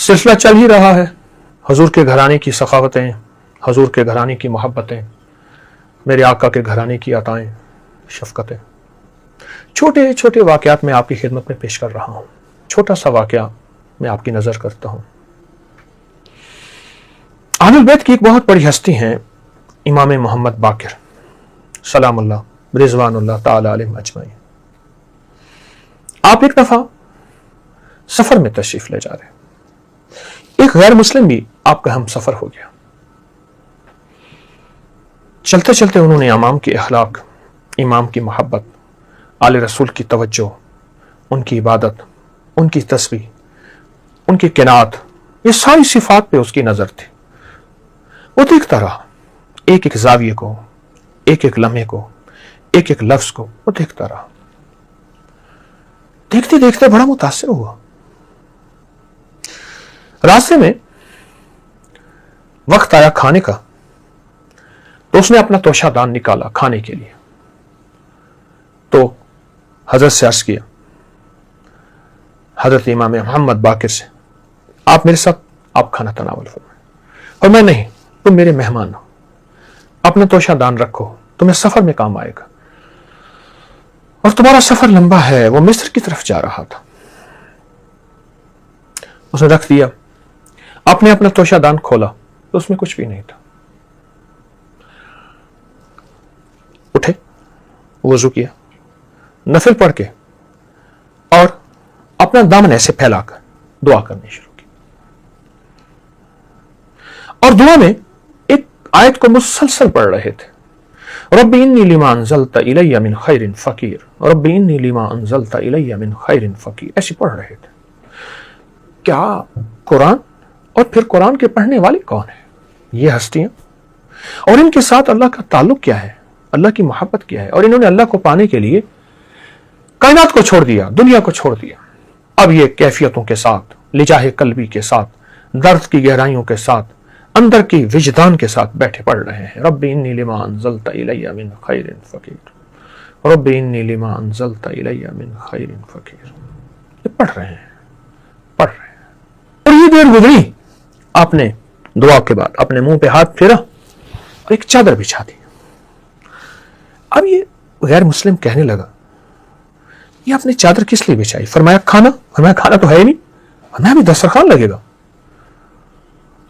सिलसिला चल ही रहा है, हुजूर के घराने की सखावतें, हुजूर के घराने की मोहब्बतें, मेरे आका के घराने की अताएं, शफकतें। छोटे छोटे वाक़यात मैं आपकी खिदमत में पेश कर रहा हूँ। छोटा सा वाक़या मैं आपकी नज़र करता हूँ। अहलुल बैत की एक बहुत बड़ी हस्ती हैं इमाम मोहम्मद बाकिर सलामुल्लाह रिज़वानुल्लाह ताला अलैहिम अजमईन। आप एक दफ़ा सफ़र में तशरीफ़ ले जा रहे, एक गैर मुस्लिम भी आपका हम सफ़र हो गया। चलते चलते उन्होंने इमाम की अखलाक, इमाम की मोहब्बत, आले रसूल की तवज्जो, उनकी इबादत, उनकी तस्बीह, उनकी किनात, ये सारी सिफात पे उसकी नज़र थी। वो देखता रहा, एक एक जाविये को, एक एक लम्हे को, एक एक लफ्ज़ को वो देखता रहा। देखते देखते बड़ा मुतासिर हुआ। रास्ते में वक्त आया खाने का, तो उसने अपना तोशादान निकाला खाने के लिए। तो हजरत से अर्ज किया, हजरत इमाम मोहम्मद बाकिर से, आप मेरे साथ आप खाना तनावल फरमाएं। और मैं नहीं, तुम मेरे मेहमान हो, अपना तोशादान रखो, तुम्हें सफर में काम आएगा। और तुम्हारा सफर लंबा है। वो मिस्र की तरफ जा रहा था। उसने रख दिया, आपने अपना तोशादान खोला तो उसमें कुछ भी नहीं था। उठे, वुजू किया, नफिल पढ़ के और अपना दामन ऐसे फैलाकर दुआ करनी शुरू की। और दुआ में एक आयत को मुसलसल पढ़ रहे थे, रब्बी इन्नी लिमा अंज़लता इलैया मिन खैरिन फ़कीर, रब्बी इन्नी लिमा अंज़लता इलैया मिन खैरिन फ़कीर, ऐसे पढ़ रहे थे। क्या कुरान और फिर कुरान के पढ़ने वाले कौन है? ये हस्तियां, और इनके साथ अल्लाह का ताल्लुक क्या है, अल्लाह की मोहब्बत क्या है। और इन्होंने अल्लाह को पाने के लिए कायनात को छोड़ दिया, दुनिया को छोड़ दिया। अब ये कैफियतों के साथ, लिजाहे कल्बी के साथ, दर्द की गहराइयों के साथ, अंदर की विजदान के साथ बैठे पढ़ रहे हैं, रब्बी इन्नी लिमा अंज़लता इलैया मिन खैरिन फ़कीर, रब्बी इन्नी लिमा अंज़लता इलैया मिन खैरिन फ़कीर। ये पढ़ रहे हैं, पढ़ रहे हैं। और ये देर गुजरी, आपने दुआ के बाद अपने मुंह पे हाथ फेरा और एक चादर बिछा दी। अब ये गैर मुस्लिम कहने लगा, ये आपने चादर किस लिए बिछाई? फरमाया खाना। फरमाया खाना तो है ही नहीं, फरमाया भी दस्तरखान लगेगा।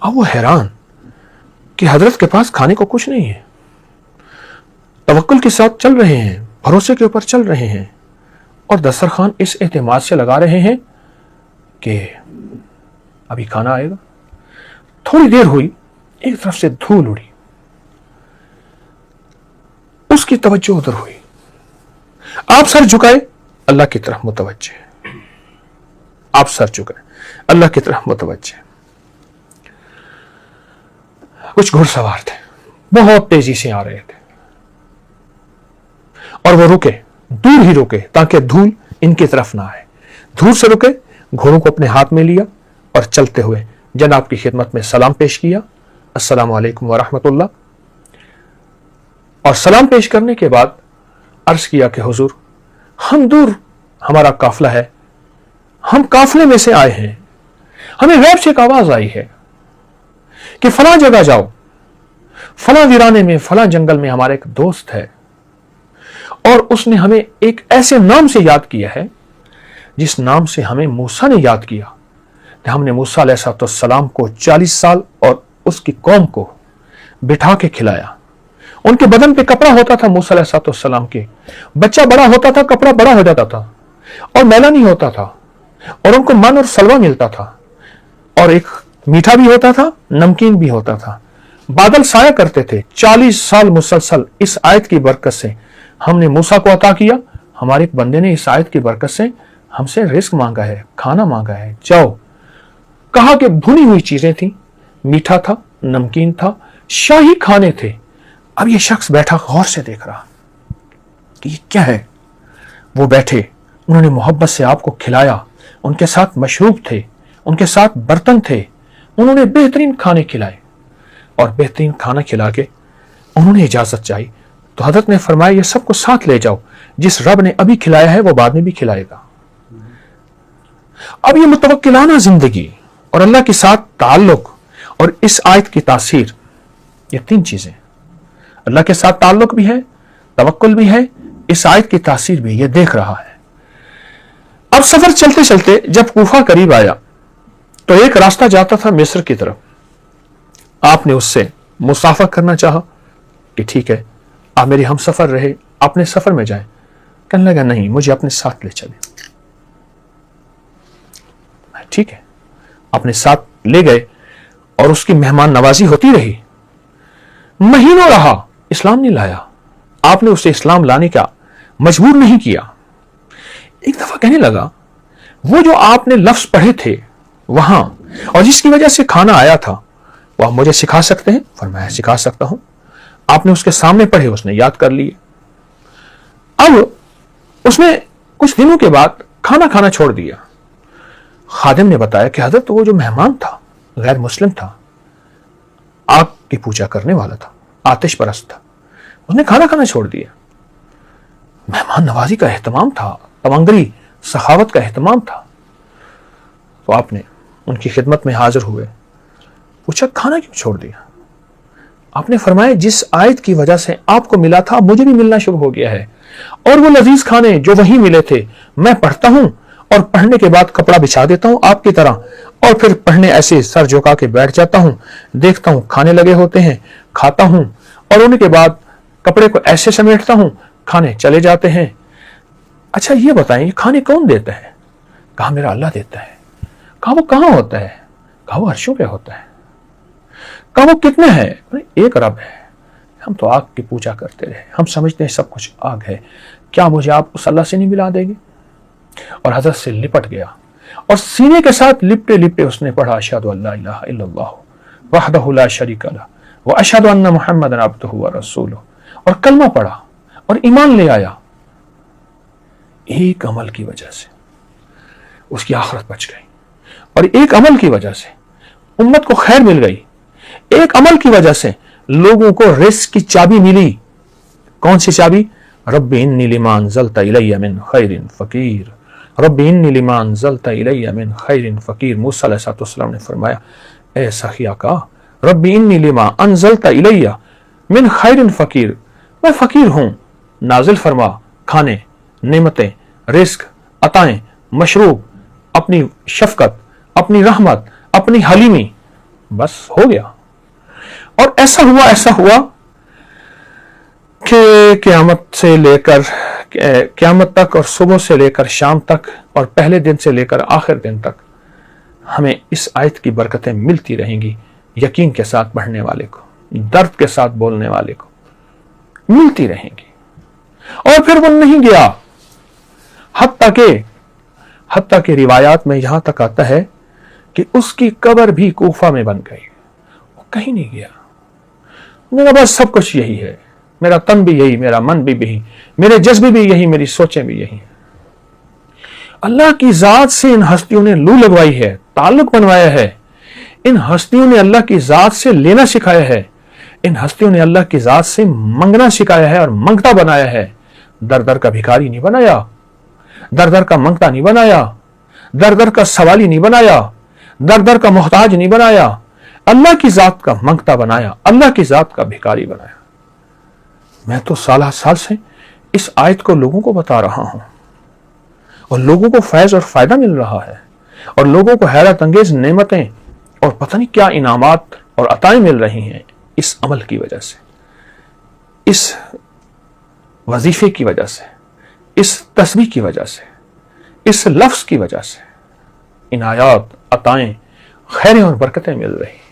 अब वो हैरान कि हजरत के पास खाने को कुछ नहीं है, तवक्कुल के साथ चल रहे हैं, भरोसे के ऊपर चल रहे हैं, और दस्तरखान इस एतमाद से लगा रहे हैं कि अभी खाना आएगा। थोड़ी देर हुई, एक तरफ से धूल उड़ी, उसकी तवज्जो उधर हुई। आप सर झुकाए, अल्लाह की तरफ मुतवज्जे। आप सर झुकाए, अल्लाह की तरफ मुतवज्जे। कुछ घुड़सवार थे, बहुत तेजी से आ रहे थे, और वो रुके, दूर ही रुके ताकि धूल इनकी तरफ ना आए। दूर से रुके, घोड़ों को अपने हाथ में लिया और चलते हुए जनाब की खिदमत में सलाम पेश किया, अस्सलामु अलैकुम व रहमतुल्लाह। और सलाम पेश करने के बाद अर्ज किया कि हुजूर, हम दूर, हमारा काफिला है, हम काफिले में से आए हैं, हमें गैब से एक आवाज आई है कि फलां जगह जाओ, फलां वीराने में, फलां जंगल में हमारा एक दोस्त है, और उसने हमें एक ऐसे नाम से याद किया है जिस नाम से हमें मूसा ने याद किया। हमने मूसा अलैहिस्सलाम को 40 साल और उसकी कौम को बिठा के खिलाया। उनके बदन पे कपड़ा होता था मूसा अलैहिस्सलाम के, बच्चा बड़ा होता था, कपड़ा बड़ा हो जाता था और मैला नहीं होता था, और उनको मन और सलवा मिलता था, और एक मीठा भी होता था, नमकीन भी होता था। बादल साया करते थे। 40 साल मुसलसल इस आयत की बरकत से हमने मूसा को अता किया। हमारे एक बंदे ने इस आयत की बरकत से हमसे रिस्क मांगा है, खाना मांगा है, जाओ। कहा कि भुनी हुई चीजें थी, मीठा था, नमकीन था, शाही खाने थे। अब ये शख्स बैठा गौर से देख रहा कि ये क्या है। वो बैठे, उन्होंने मोहब्बत से आपको खिलाया, उनके साथ मशरूब थे, उनके साथ बर्तन थे, उन्होंने बेहतरीन खाने खिलाए, और बेहतरीन खाना खिला के उन्होंने इजाजत चाहिए। तो हजरत ने फरमाया, ये सबको साथ ले जाओ, जिस रब ने अभी खिलाया है वो बाद में भी खिलाएगा। अब ये मुतवक्किलाना जिंदगी, اور اللہ کے ساتھ تعلق اور اس آیت کی تاثیر، یہ تین چیزیں، اللہ کے ساتھ تعلق بھی ہے، توکل بھی ہے، اس آیت کی تاثیر بھی، یہ دیکھ رہا ہے۔ اب سفر چلتے چلتے جب کوفہ قریب آیا تو ایک راستہ جاتا تھا مصر کی طرف۔ آپ نے اس سے مصافحہ کرنا چاہا کہ ٹھیک ہے آپ میری ہم سفر رہے، اپنے سفر میں جائیں۔ کہنے لگا نہیں، مجھے اپنے ساتھ لے چلے۔ ٹھیک ہے، اپنے ساتھ لے گئے اور اس کی مہمان نوازی ہوتی رہی، مہینوں رہا، اسلام نہیں لایا۔ آپ نے اسے اسلام لانے کا مجبور نہیں کیا۔ ایک دفعہ کہنے لگا وہ جو آپ نے لفظ پڑھے تھے وہاں اور جس کی وجہ سے کھانا آیا تھا، وہ آپ مجھے سکھا سکتے ہیں؟ فرمایا سکھا سکتا ہوں۔ آپ نے اس کے سامنے پڑھے، اس نے یاد کر لیے۔ اب اس نے کچھ دنوں کے بعد کھانا کھانا چھوڑ دیا۔ خادم نے بتایا کہ حضرت وہ جو مہمان تھا غیر مسلم تھا، آگ کی پوجا کرنے والا تھا، آتش پرست تھا، اس نے کھانا کھانا چھوڑ دیا۔ مہمان نوازی کا اہتمام تھا، تمنگری سخاوت کا اہتمام تھا۔ تو آپ نے ان کی خدمت میں حاضر ہوئے، پوچھا کھانا کیوں چھوڑ دیا؟ آپ نے فرمایا جس آیت کی وجہ سے آپ کو ملا تھا مجھے بھی ملنا شروع ہو گیا ہے، اور وہ لذیذ کھانے جو وہی ملے تھے میں پڑھتا ہوں اور پڑھنے کے بعد کپڑا بچھا دیتا ہوں آپ کی طرح، اور پھر پڑھنے ایسے سر جھکا کے بیٹھ جاتا ہوں، دیکھتا ہوں کھانے لگے ہوتے ہیں، کھاتا ہوں، اور ان کے بعد کپڑے کو ایسے سمیٹتا ہوں، کھانے چلے جاتے ہیں۔ اچھا یہ بتائیں یہ کھانے کون دیتا ہے؟ کہا میرا اللہ دیتا ہے۔ کہا وہ کہاں ہوتا ہے؟ کہا وہ عرشوں پہ ہوتا ہے۔ کہا وہ کتنے ہیں؟ ایک رب ہے۔ ہم تو آگ کی پوجا کرتے رہے، ہم سمجھتے ہیں سب کچھ آگ ہے، کیا مجھے آپ اس اللہ سے نہیں ملا دیں گے؟ اور حضرت سے لپٹ گیا اور سینے کے ساتھ لپٹے لپٹے اس نے پڑھا اشہد ان لا الہ الا اللہ وحدہ لا شریک لہ واشہد ان محمدا عبدہ ورسولہ، اور کلمہ پڑھا اور ایمان لے آیا۔ ایک عمل کی وجہ سے اس کی آخرت بچ گئی، اور ایک عمل کی وجہ سے امت کو خیر مل گئی، ایک عمل کی وجہ سے لوگوں کو رزق کی چابی ملی۔ کون سی چابی؟ رب انی لما انزلت الی من خیر فقیر، رب انی لما انزلت الی من خیر فقیر۔ موسیٰ علیہ السلام نے فرمایا اے سخیا کا رب انی لما انزلت الی من خیر فقیر، میں فقیر ہوں، نازل فرما کھانے، نعمتیں، رزق، عطائیں، مشروب، اپنی شفقت، اپنی رحمت، اپنی حلیمی، بس ہو گیا۔ اور ایسا ہوا کہ قیامت سے لے کر قیامت تک، اور صبح سے لے کر شام تک، اور پہلے دن سے لے کر آخر دن تک ہمیں اس آیت کی برکتیں ملتی رہیں گی۔ یقین کے ساتھ پڑھنے والے کو، درد کے ساتھ بولنے والے کو ملتی رہیں گی۔ اور پھر وہ نہیں گیا، حتیٰ کہ روایات میں یہاں تک آتا ہے کہ اس کی قبر بھی کوفہ میں بن گئی، وہ کہیں نہیں گیا۔ میرا بس سب کچھ یہی ہے، میرا تن بھی یہی، میرا من بھی یہی، میرے جذبے بھی یہی، میری سوچیں بھی یہی۔ اللہ کی ذات سے ان ہستیوں نے لو لگوائی ہے، تعلق بنوایا ہے، ان ہستیوں نے اللہ کی ذات سے لینا سکھایا ہے، ان ہستیوں نے اللہ کی ذات سے منگنا سکھایا ہے اور منگتا بنایا ہے۔ در در کا بھکاری نہیں بنایا، در در کا منگتا نہیں بنایا، در در کا سوالی نہیں بنایا، در در کا محتاج نہیں بنایا، اللہ کی ذات کا منگتا بنایا، اللہ کی ذات کا بھکاری بنایا۔ میں تو سالہ سال سے اس آیت کو لوگوں کو بتا رہا ہوں، اور لوگوں کو فیض اور فائدہ مل رہا ہے، اور لوگوں کو حیرت انگیز نعمتیں اور پتہ نہیں کیا انعامات اور عطائیں مل رہی ہیں اس عمل کی وجہ سے، اس وظیفے کی وجہ سے، اس تسبیح کی وجہ سے، اس لفظ کی وجہ سے عنایات، عطائیں، خیریں اور برکتیں مل رہی ہیں۔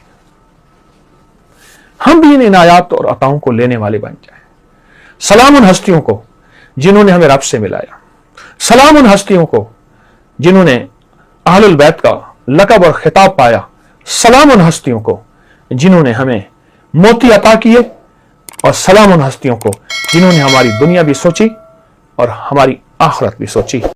ہم بھی ان عنایات اور عطاؤں کو لینے والے بن جائیں۔ سلام ان ہستیوں کو جنہوں نے ہمیں رب سے ملایا، سلام ان ہستیوں کو جنہوں نے اہل البیت کا لقب اور خطاب پایا، سلام ان ہستیوں کو جنہوں نے ہمیں موتی عطا کیے، اور سلام ان ہستیوں کو جنہوں نے ہماری دنیا بھی سوچی اور ہماری آخرت بھی سوچی۔